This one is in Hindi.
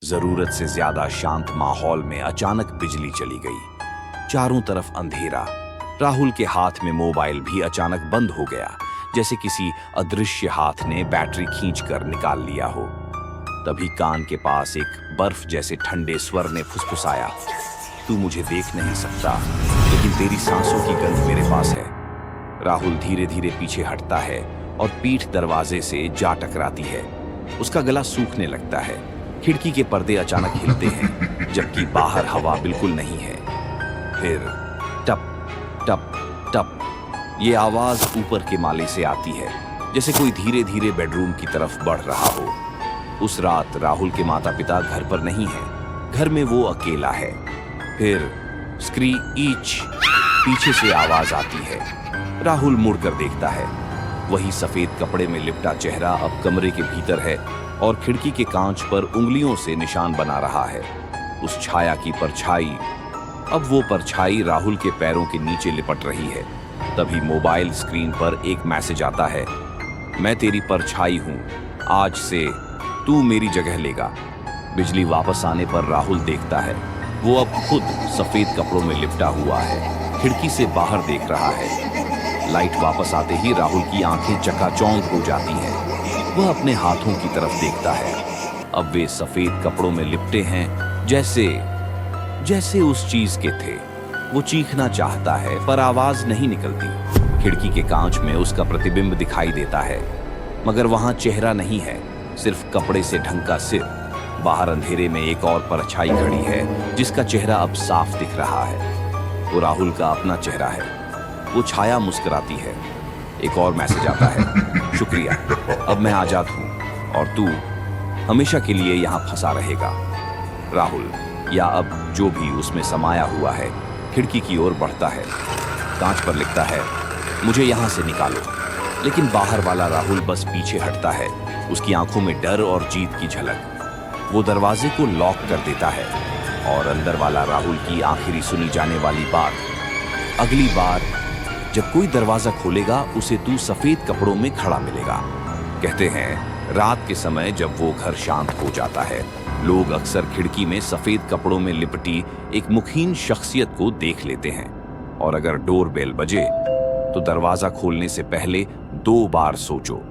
जरूरत से ज्यादा शांत माहौल में अचानक बिजली चली गई। चारों तरफ अंधेरा। राहुल के हाथ में मोबाइल भी अचानक बंद हो गया, जैसे किसी अदृश्य हाथ ने बैटरी खींचकर निकाल लिया हो। तभी कान के पास एक बर्फ जैसे ठंडे स्वर ने फुसफुसाया, तू मुझे देख नहीं सकता, लेकिन तेरी सांसों की गंध मेरे पास है। राहुल धीरे धीरे पीछे हटता है और पीठ दरवाजे से जा टकराती है। उसका गला सूखने लगता है। खिड़की के पर्दे अचानक हिलते हैं, जबकि बाहर हवा बिल्कुल नहीं है। फिर टप टप टप ये आवाज ऊपर के माले से आती है, जैसे कोई धीरे धीरे बेडरूम की तरफ बढ़ रहा हो। उस रात राहुल के माता पिता घर पर नहीं है। घर में वो अकेला है। फिर स्क्रीच पीछे से आवाज आती है। राहुल मुड़कर देखता है। वही सफेद कपड़े में लिपटा चेहरा अब कमरे के भीतर है और खिड़की के कांच पर उंगलियों से निशान बना रहा है। उस छाया की परछाई, अब वो परछाई राहुल के पैरों के नीचे लिपट रही है। तभी मोबाइल स्क्रीन पर एक मैसेज आता है, मैं तेरी परछाई हूं, आज से तू मेरी जगह लेगा। बिजली वापस आने पर राहुल देखता है, वो अब खुद सफेद कपड़ों में लिपटा हुआ है, खिड़की से बाहर देख रहा है। लाइट वापस आते ही राहुल की आंखें चकाचौंध हो जाती हैं। वह अपने हाथों की तरफ देखता है। अब वे सफेद कपड़ों में लिपटे हैं, जैसे उस चीज के थे। वो चीखना चाहता है पर आवाज नहीं निकलती। खिड़की के कांच में उसका प्रतिबिंब दिखाई देता है, मगर वहां चेहरा नहीं है, सिर्फ कपड़े से ढंका सिर। बाहर अंधेरे में एक और परछाई खड़ी है, जिसका चेहरा अब साफ दिख रहा है। वो राहुल का अपना चेहरा है। वो छाया मुस्कुराती है। एक और मैसेज आता है, शुक्रिया, अब मैं आजाद हूं और तू हमेशा के लिए यहां फंसा रहेगा। राहुल, या अब जो भी उसमें समाया हुआ है, खिड़की की ओर बढ़ता है। कांच पर लिखता है, मुझे यहां से निकालो। लेकिन बाहर वाला राहुल बस पीछे हटता है, उसकी आंखों में डर और जीत की झलक। वो दरवाजे को लॉक कर देता है और अंदर वाला राहुल की आखिरी सुनी जाने वाली बात, अगली बार जब कोई दरवाजा खोलेगा उसे तू सफेद कपड़ों में खड़ा मिलेगा। कहते हैं रात के समय जब वो घर शांत हो जाता है, लोग अक्सर खिड़की में सफेद कपड़ों में लिपटी एक मुखीन शख्सियत को देख लेते हैं। और अगर डोर बेल बजे तो दरवाजा खोलने से पहले 2 बार सोचो।